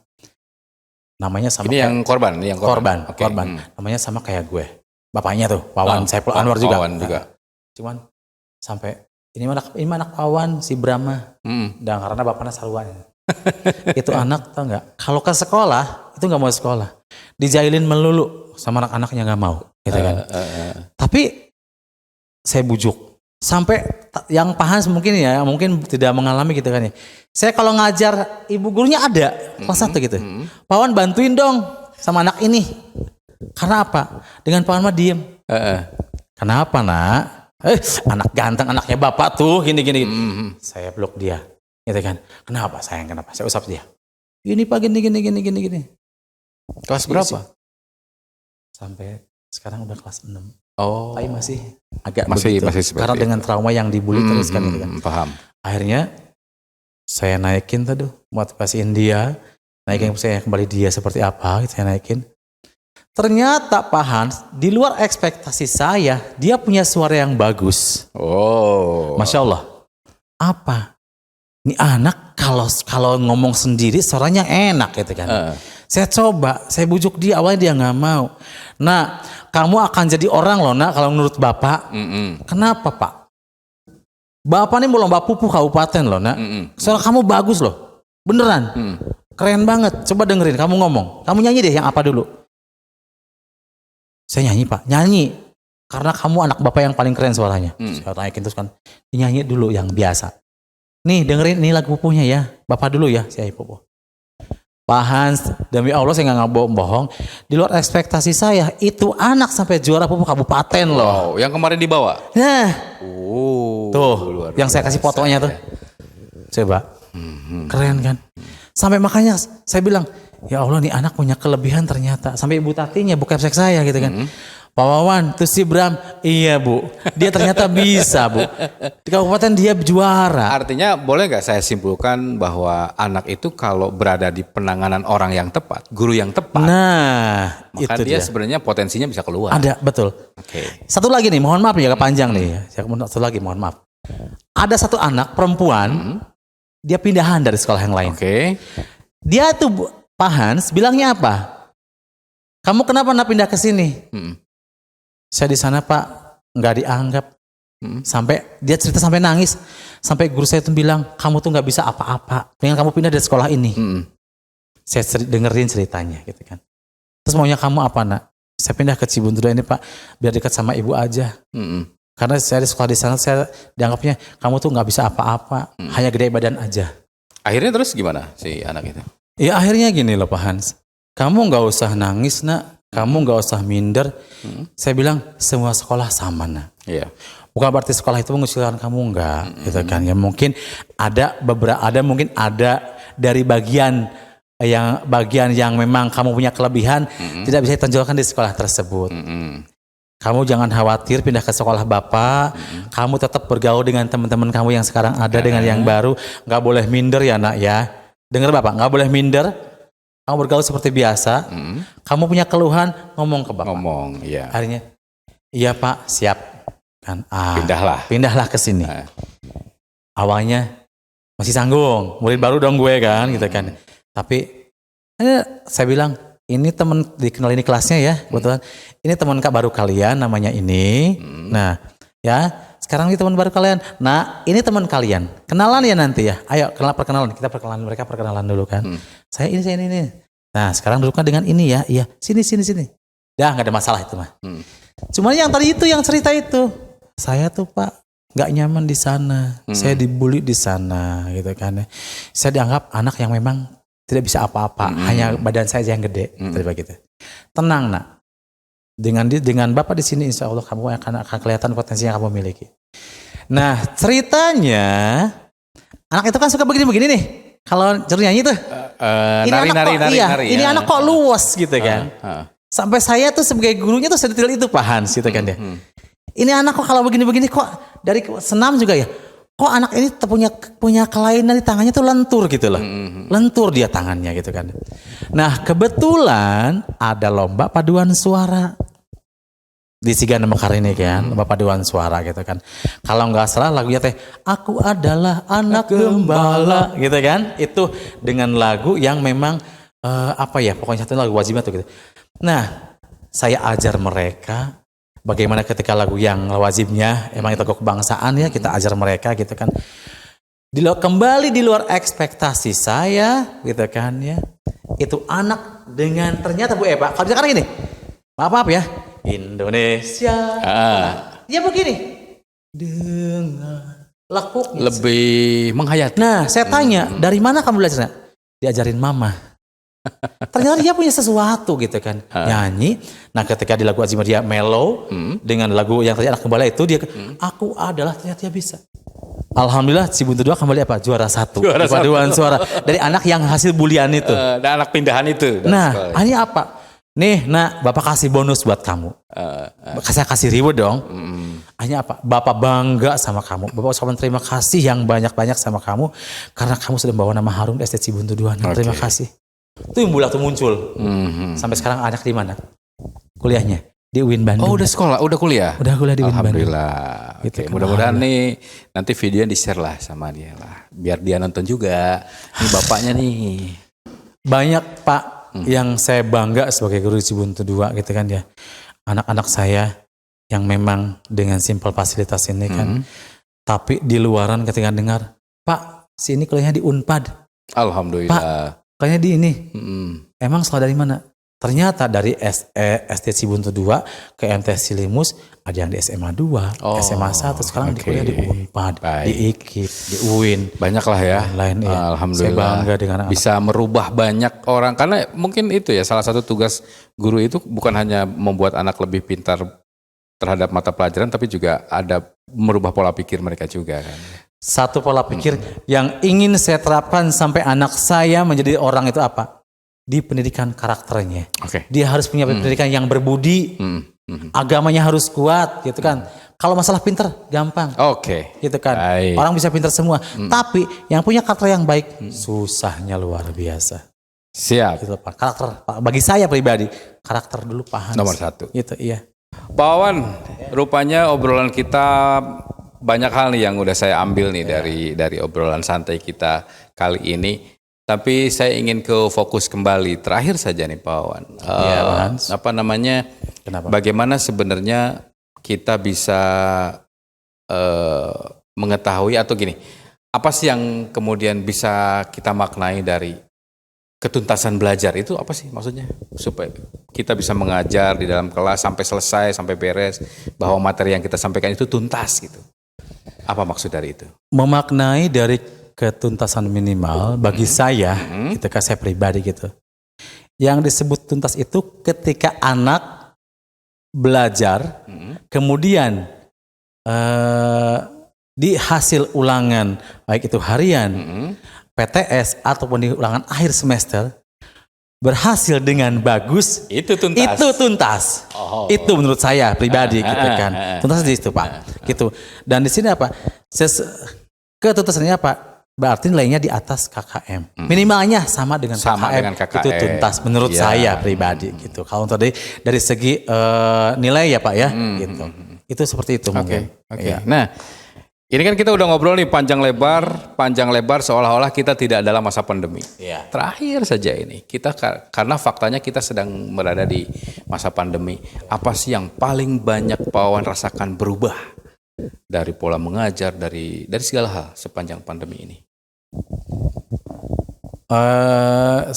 namanya sama ini yang korban. Okay. Korban. Namanya sama kayak gue. Bapaknya tuh, Wawan Saiful Anwar juga. Wawan juga. Cuman sampai ini anak Wawan si Brahma. Dan karena bapaknya saluan. Itu anak tau nggak? Kalau ke sekolah itu nggak mau sekolah. Dijahilin melulu sama anak-anaknya nggak mau, gitu kan. Tapi saya bujuk. Sampai yang paham mungkin tidak mengalami gitu kan ya. Saya kalau ngajar ibu gurunya ada kelas 1 gitu. Pawan bantuin dong sama anak ini. Karena apa? Dengan Pawan mah diem. Kenapa nak? Anak ganteng anaknya bapak tuh gini. Saya peluk dia, gitu kan. Kenapa sayang? Kenapa? Saya usap dia. Ini Pak gini. Kelas berapa? Sampai sekarang udah kelas 6. Oh. Tapi masih agak masih karena dengan trauma yang dibully terus kan gitu kan. Paham. Akhirnya saya naikin tuh motivasiin dia, naikin saya kembali dia seperti apa, gitu, saya naikin. Ternyata Pak Hans di luar ekspektasi saya, dia punya suara yang bagus. Oh. Masya Allah. Apa? Ini anak kalau ngomong sendiri suaranya enak gitu kan. Saya coba, saya bujuk dia, awalnya dia nggak mau. Nah, kamu akan jadi orang loh nak kalau menurut Bapak. Kenapa Pak? Bapak ini mau lomba pupu kabupaten loh nak. Suara kamu bagus loh. Beneran. Keren banget. Coba dengerin, kamu ngomong. Kamu nyanyi deh yang apa dulu? Saya nyanyi, Pak. Nyanyi. Karena kamu anak bapak yang paling keren suaranya. Saya naikin terus kan. Nyanyi dulu yang biasa. Nih dengerin, ini lagu pupuhnya ya. Bapak dulu ya, saya pupuh. Pak Hans, demi Allah saya nggak bohong. Di luar ekspektasi saya, itu anak sampai juara pupuh kabupaten loh. Wow, yang kemarin dibawa. Nah, tuh, luar yang saya kasih biasa. fotonya tuh. Coba. Keren kan? Sampai makanya saya bilang, ya Allah nih anak punya kelebihan ternyata. Sampai Ibu Tatinya buka website saya gitu kan. Pak Wawan, tuh si Bram, iya Bu. Dia ternyata bisa Bu. Di kabupaten dia juara. Artinya boleh nggak saya simpulkan bahwa anak itu kalau berada di penanganan orang yang tepat, guru yang tepat, Nah, maka itu dia dia. sebenarnya potensinya bisa keluar. Ada, betul. Oke. Satu lagi nih, mohon maaf ya, panjang nih. Satu lagi, mohon maaf. Ada satu anak perempuan, dia pindahan dari sekolah yang lain. Oke. Dia tuh Pak Hans bilangnya apa? Kamu kenapa nak pindah ke sini? Saya di sana Pak nggak dianggap. Sampai dia cerita sampai nangis. Sampai guru saya tuh bilang kamu tuh nggak bisa apa-apa. Dengan kamu pindah dari sekolah ini. Saya dengerin ceritanya gitu kan. Terus maunya kamu apa nak? Saya pindah ke Cibuntu ini Pak biar dekat sama ibu aja. Karena saya di sekolah di sana saya dianggapnya kamu tuh nggak bisa apa-apa. Hanya gede badan aja. Akhirnya terus gimana si anak itu? Ya akhirnya gini loh Pak Hans. Kamu nggak usah nangis nak. Kamu nggak usah minder. Saya bilang semua sekolah sama nak. Iya. Bukan berarti sekolah itu mengucilkan kamu enggak, gitu kan? Ya mungkin ada mungkin ada dari bagian yang memang kamu punya kelebihan tidak bisa ditonjolkan di sekolah tersebut. Kamu jangan khawatir pindah ke sekolah bapak. Kamu tetap bergaul dengan teman-teman kamu yang sekarang ada dengan yang baru. Nggak boleh minder ya nak ya. Dengar bapak, nggak boleh minder. Kamu bergaul seperti biasa. Kamu punya keluhan, ngomong ke bapak. Ngomong, iya. Akhirnya, iya pak, siap. Kan, pindahlah ke sini. Awalnya masih sanggung, murid baru dong gue kan, gitu kan. Tapi saya bilang, ini teman dikenal ini kelasnya ya, kebetulan. Ini teman kak baru kalian, namanya ini. Nah, ya sekarang ini teman baru kalian. Nah, ini teman kalian. Kenalan ya nanti ya. Ayo perkenalan. Kita perkenalan dulu kan. Saya ini. Nah, sekarang duduknya dengan ini ya. Iya, sini. Dah nggak ada masalah itu mah. Cuman yang tadi itu yang cerita itu, saya tuh Pak nggak nyaman di sana. Saya dibully di sana gitu kan. Saya dianggap anak yang memang tidak bisa apa-apa. Hanya badan saya aja yang gede. Gitu. Tenang nak. Dengan Bapak di sini insya Allah kamu akan kelihatan potensi yang kamu miliki. Nah ceritanya anak itu kan suka begini-begini nih. Kalau juru nyanyi tuh, nari. Ini anak kok luas gitu kan. Sampai saya tuh sebagai gurunya tuh sedetil itu Pak Hans gitu kan dia. Ini anak kok kalau begini-begini kok dari senam juga ya. Kok anak ini punya kelainan di tangannya tuh lentur gitu loh. Lentur dia tangannya gitu kan. Nah kebetulan ada lomba paduan suara di Sigana Mekar ini kan, lomba paduan suara gitu kan. Kalau nggak salah lagunya teh Aku Adalah Anak Gembala gitu kan. Itu dengan lagu yang memang pokoknya satu lagu wajibnya tuh gitu. Nah saya ajar mereka bagaimana ketika lagu yang wajibnya emang itu kebangsaan ya kita ajar mereka gitu kan. Kembali di luar ekspektasi saya gitu kan ya. Itu anak dengan ternyata Bu Eva kalau sekarang gini. Maaf ya. Indonesia. Ya begini. Dengan lekuk lebih menghayati. Nah, saya tanya, dari mana kamu belajar? Diajarin mama. Ternyata dia punya sesuatu gitu kan. Nyanyi. Nah, ketika di lagu Azimah dia mellow dengan lagu yang tadi anak gembala itu dia Aku Adalah ternyata dia bisa. Alhamdulillah Cibuntu 2 kembali juara 1 di paduan suara dari anak yang hasil bulian itu. Dan anak pindahan itu. Nah, ini apa? Nih, nak, Bapak kasih bonus buat kamu. Saya kasih reward dong. Hanya apa? Bapak bangga sama kamu. Bapak ucapkan terima kasih yang banyak-banyak sama kamu karena kamu sudah membawa nama harum di SD Cibuntu 2. Terima kasih. Itu yang bulan tuh muncul. Sampai sekarang anak di mana? Kuliahnya di UIN Bandung. Oh, udah sekolah, udah kuliah. Udah kuliah di UIN Bandung. Alhamdulillah. Gitu, mudah-mudahan nih nanti videonya di-share lah sama dia lah. Biar dia nonton juga. Ini bapaknya nih. Banyak Pak yang saya bangga sebagai guru di Cibuntu 2 gitu kan ya. Anak-anak saya yang memang dengan simpel fasilitas ini kan. Tapi di luaran ketika dengar, Pak, sini kuliahnya di Unpad. Alhamdulillah. Kayaknya di ini. Mm-mm. Emang sekolah dari mana? Ternyata dari SD Cibuntu 2 ke MT Silimus, ada yang di SMA 2, Oh, SMA 1, sekarang di oke. kuliah di Unpad, Baik. di IKIP, di UIN. Banyak lah ya. Lain ya. Alhamdulillah. Saya bangga dengan anak-anak. Bisa merubah banyak orang, karena mungkin itu ya salah satu tugas guru itu bukan hanya membuat anak lebih pintar terhadap mata pelajaran, tapi juga ada merubah pola pikir mereka juga kan. Satu pola pikir yang ingin saya terapkan sampai anak saya menjadi orang itu apa? Di pendidikan karakternya. Oke. Dia harus punya pendidikan yang berbudi, agamanya harus kuat gitu kan. Kalau masalah pinter gampang. Oke. Gitu kan. Baik. Orang bisa pinter semua. Tapi yang punya karakter yang baik susahnya luar biasa. Siap. Gitu Pak. Karakter bagi saya pribadi, karakter dulu Pak Hans. Nomor 1. Gitu, iya. Pak Wawan, rupanya obrolan kita banyak hal nih yang udah saya ambil nih dari obrolan santai kita kali ini. Tapi saya ingin ke fokus kembali terakhir saja nih Pak Wawan. Iya, Pak Hans. Apa namanya? Kenapa? Bagaimana sebenarnya kita bisa mengetahui atau gini? Apa sih yang kemudian bisa kita maknai dari ketuntasan belajar itu apa sih maksudnya? Supaya kita bisa mengajar di dalam kelas sampai selesai, sampai beres, bahwa materi yang kita sampaikan itu tuntas gitu. Apa maksud dari itu? Memaknai dari ketuntasan minimal bagi saya, ketika saya pribadi gitu. Yang disebut tuntas itu ketika anak belajar, kemudian di hasil ulangan, baik itu harian, PTS, ataupun di ulangan akhir semester, berhasil dengan bagus, Itu tuntas. itu tuntas. Oh. Itu menurut saya pribadi gitu kan. Tuntas di situ Pak. Gitu. Dan di sini apa? Ketuntasannya apa? Berarti nilainya di atas KKM. Minimalnya sama dengan KKM. Itu tuntas menurut Iya. saya pribadi gitu. Kalau untuk dari segi nilai ya Pak ya, gitu. Itu seperti itu mungkin. Oke. Ya. Nah, ini kan kita udah ngobrol nih panjang lebar seolah-olah kita tidak dalam masa pandemi. Iya. Terakhir saja ini, kita karena faktanya kita sedang berada di masa pandemi. Apa sih yang paling banyak Pak Wawan rasakan berubah dari pola mengajar, dari segala hal sepanjang pandemi ini?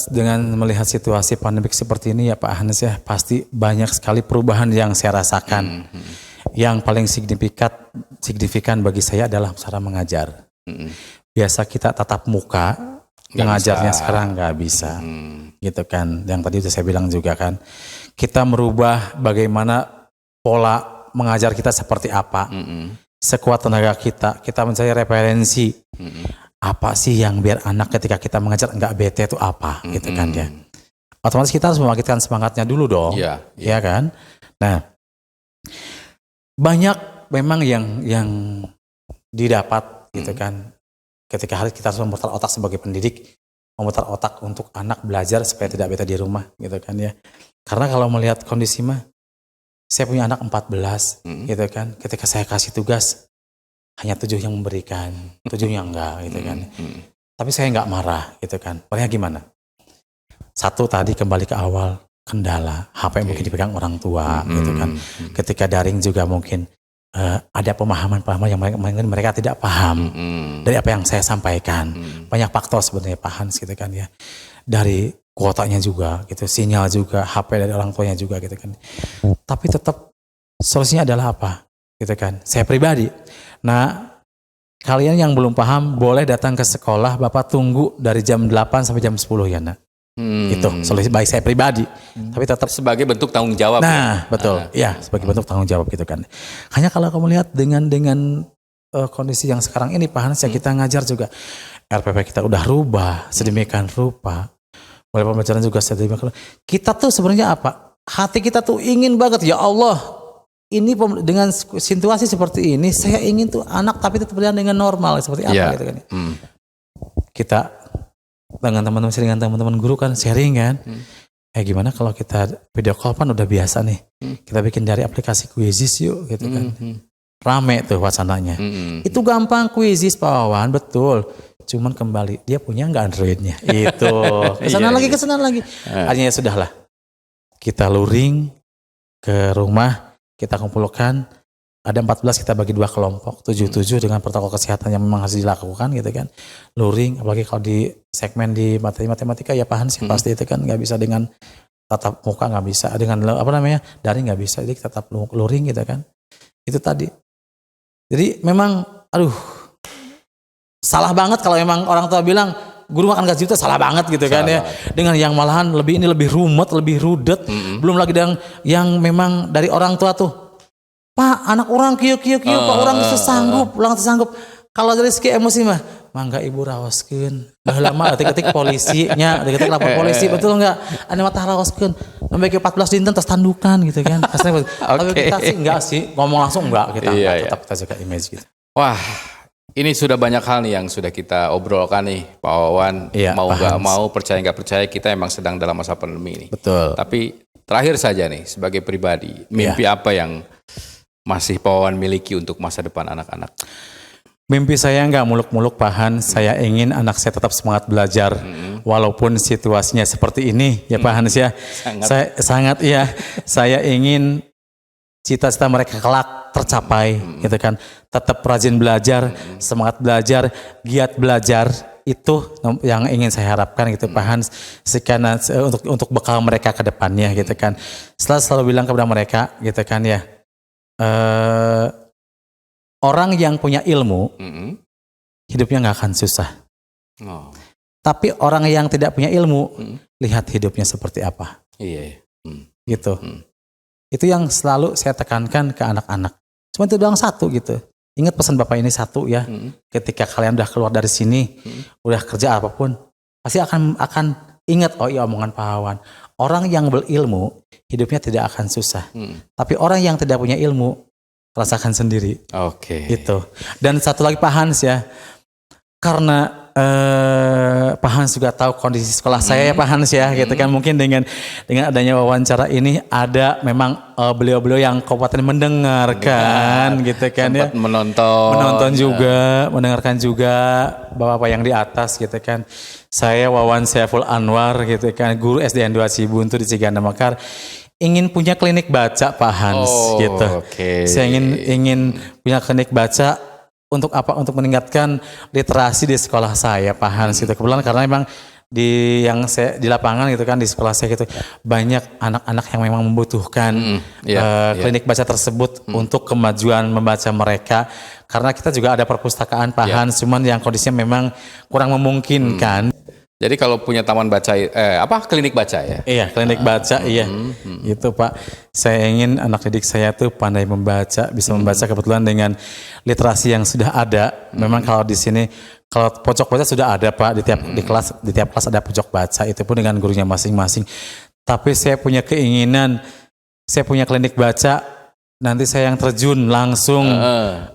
Dengan melihat situasi pandemik seperti ini ya Pak Hans ya, pasti banyak sekali perubahan yang saya rasakan. Yang paling signifikan bagi saya adalah cara mengajar. Biasa kita tatap muka, mengajarnya bisa. sekarang nggak bisa. Gitu kan, yang tadi saya bilang juga kan. Kita merubah bagaimana pola mengajar kita seperti apa. Sekuat tenaga kita mencari referensi. Apa sih yang biar anak ketika kita mengajar nggak bete itu apa, gitu kan ya. Otomatis kita harus membangkitkan semangatnya dulu dong. Iya. Ya kan? Nah, banyak memang yang didapat gitu kan. Ketika kita harus memutar otak sebagai pendidik, memutar otak untuk anak belajar supaya tidak bete di rumah gitu kan ya. Karena kalau melihat kondisi mah, saya punya anak 14 gitu kan. Ketika saya kasih tugas, hanya 7 yang memberikan, 7 yang enggak gitu kan. Tapi saya enggak marah gitu kan. Paling gimana? Satu tadi kembali ke awal, kendala HP mungkin dipegang orang tua gitu kan. Ketika daring juga mungkin ada pemahaman-pemahaman yang mereka tidak paham dari apa yang saya sampaikan. Banyak faktor sebenarnya Pak Hans gitu kan ya. Dari kuotanya juga gitu, sinyal juga, HP dari orang tuanya juga gitu kan. Tapi tetap solusinya adalah apa? Gitu kan. Saya pribadi. Nah, kalian yang belum paham boleh datang ke sekolah, Bapak tunggu dari jam 8 sampai jam 10 ya, Nak. Itu solusi baik saya pribadi. Tapi tetap Sebagai bentuk tanggung jawab. nah, betul. Ya, sebagai bentuk tanggung jawab gitu kan. Hanya kalau kamu lihat dengan kondisi yang sekarang ini Pak Hans ya, kita ngajar juga RPP kita udah rubah sedemikian rupa. Mulai pembelajaran juga sedemikian. Kita tuh sebenarnya apa? Hati kita tuh ingin banget ya Allah. Ini dengan situasi seperti ini, saya ingin tuh anak tapi tetap berjalan dengan normal seperti apa gitu kan. Kita dengan teman-teman guru kan sharing kan. Gimana kalau kita video call kan udah biasa nih. Kita bikin dari aplikasi Quizzes yuk gitu kan. Rame tuh wacananya. Itu gampang Quizzes Pak Wawan, betul. Cuman kembali dia punya nggak Androidnya? Itu. Kesana lagi. Akhirnya sudahlah. Kita luring ke rumah, kita kumpulkan ada 14 kita bagi 2 kelompok, 7 dengan protokol kesehatan yang memang harus dilakukan gitu kan. Luring, apalagi kalau di segmen di matematika ya paham sih pasti itu kan nggak bisa dengan tatap muka, nggak bisa dengan daring nggak bisa, jadi tetap luring gitu kan. Itu tadi. Jadi memang salah banget kalau memang orang tua bilang guru makan gaji itu salah banget gitu kan ya. Dengan yang malahan lebih rumet, lebih rudet. Belum lagi yang memang dari orang tua tuh, Pak, anak orang kieu Pak, orang geus sanggup, ulang sanggup. Kalau dari segi emosi mah, mangga ibu rawaskeun. Baheula mah ketik polisinya, ketik lapor polisi, betul enggak? Anu mah tah rawaskeun. Sampai ke 14 dinten tes tandukan gitu kan. Kasarnya kalau kita sih enggak sih, ngomong langsung enggak kita. Tetap kita jaga image gitu. Wah, ini sudah banyak hal nih yang sudah kita obrolkan nih, Pak Wawan. Mau nggak mau, percaya nggak percaya, kita emang sedang dalam masa pandemi ini. Betul. Tapi terakhir saja nih, sebagai pribadi, mimpi apa yang masih Pak Wawan miliki untuk masa depan anak-anak? Mimpi saya nggak muluk-muluk, Pak Hans. Saya ingin anak saya tetap semangat belajar, walaupun situasinya seperti ini, ya Pak Hans ya. Saya ingin cita-cita mereka kelak tercapai, gitu kan. Tetap rajin belajar, semangat belajar, giat belajar. Itu yang ingin saya harapkan gitu Pak Hans, karena untuk bekal mereka ke depannya gitu kan. Selalu bilang kepada mereka gitu kan ya, orang yang punya ilmu hidupnya nggak akan susah. Tapi orang yang tidak punya ilmu, lihat hidupnya seperti apa. Gitu. Itu yang selalu saya tekankan ke anak-anak. Cuma itu doang satu gitu. Ingat pesan Bapak ini satu ya. Ketika kalian udah keluar dari sini, udah kerja apapun, pasti akan ingat, oh iya omongan Pak Wawan. Orang yang berilmu, hidupnya tidak akan susah. Tapi orang yang tidak punya ilmu, rasakan sendiri. Itu. Dan satu lagi Pak Hans ya, karena Pak Hans juga tahu kondisi sekolah saya ya Pak Hans ya, gitu kan. Mungkin dengan adanya wawancara ini ada memang beliau-beliau yang kabupaten mendengarkan gitu kan ya. Menonton juga, mendengarkan juga bapak-bapak yang di atas gitu kan. Saya Wawan Saiful Anwar gitu kan, guru SDN 2 Cibuntu di Ciganda Mekar. Ingin punya klinik baca Pak Hans gitu. Saya ingin punya klinik baca untuk apa? Untuk meningkatkan literasi di sekolah saya Pak Hans gitu. Kebetulan karena memang di lapangan gitu kan, di sekolah saya gitu banyak anak-anak yang memang membutuhkan klinik baca tersebut untuk kemajuan membaca mereka. Karena kita juga ada perpustakaan Pak Hans, cuman yang kondisinya memang kurang memungkinkan. Jadi kalau punya taman baca, klinik baca ya? Iya, klinik baca, iya. Itu Pak, saya ingin anak didik saya tuh pandai membaca, bisa membaca kebetulan dengan literasi yang sudah ada. Memang kalau di sini, kalau pojok baca sudah ada Pak, di tiap kelas ada pojok baca, itu pun dengan gurunya masing-masing. Tapi saya punya keinginan, saya punya klinik baca, nanti saya yang terjun langsung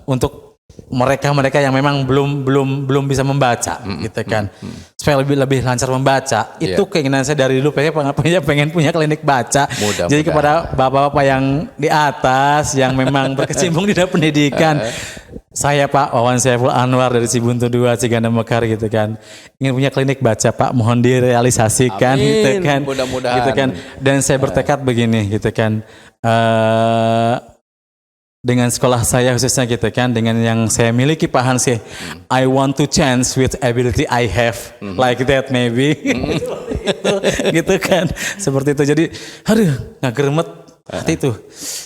untuk mereka yang memang belum bisa membaca gitu kan, supaya lebih lancar membaca. Itu keinginan saya dari dulu, pengen punya klinik baca. Jadi kepada bapak-bapak yang di atas yang memang berkecimpung di dalam pendidikan, saya Pak Wawan Saiful Anwar dari Cibuntu 2 Ciganda Mekar gitu kan, ingin punya klinik baca Pak, mohon direalisasikan. Gitu kan, mudah-mudahan gitu kan. Dan saya bertekad begini gitu kan, dengan sekolah saya khususnya gitu kan, dengan yang saya miliki Pak Hans ya, I want to change with ability I have, like that maybe. Gitu kan, seperti itu. Jadi nggak geremet hati itu.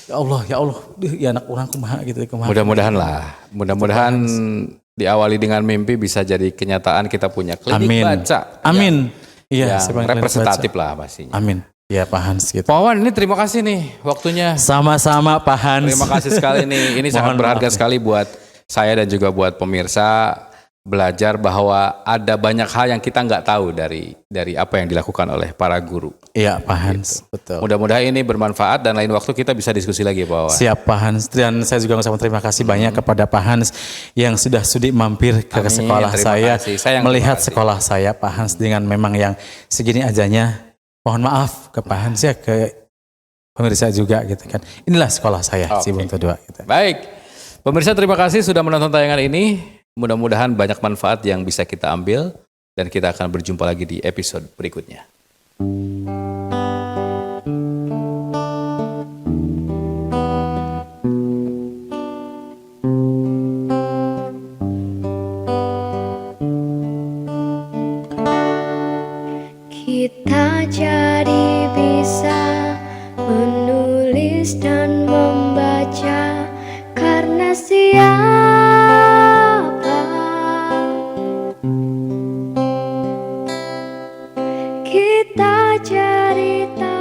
Ya Allah, ya anak orang kumaha gitu. Mudah-mudahan diawali dengan mimpi bisa jadi kenyataan, kita punya klinik baca. Amin. Iya, representatif lah pastinya. Amin. Ya Pak Hans gitu. Pak Wawan, ini terima kasih nih waktunya. Sama-sama Pak Hans. Terima kasih sekali nih. Ini sangat berharga sekali buat saya dan juga buat pemirsa, belajar bahwa ada banyak hal yang kita nggak tahu dari apa yang dilakukan oleh para guru. Iya Pak Hans, betul. Mudah-mudahan ini bermanfaat dan lain waktu kita bisa diskusi lagi Pak Wawan. Siap Pak Hans, dan saya juga mengucapkan terima kasih banyak kepada Pak Hans yang sudah sudi mampir ke sekolah saya, melihat sekolah saya Pak Hans dengan memang yang segini ajanya. Mohon maaf ke Pak Hans ya, ke pemirsa juga gitu kan. Inilah sekolah saya, Cibuntu 2 gitu. Baik, pemirsa terima kasih sudah menonton tayangan ini. Mudah-mudahan banyak manfaat yang bisa kita ambil dan kita akan berjumpa lagi di episode berikutnya. kita jadi bisa menulis dan membaca. Karena siapa kita cerita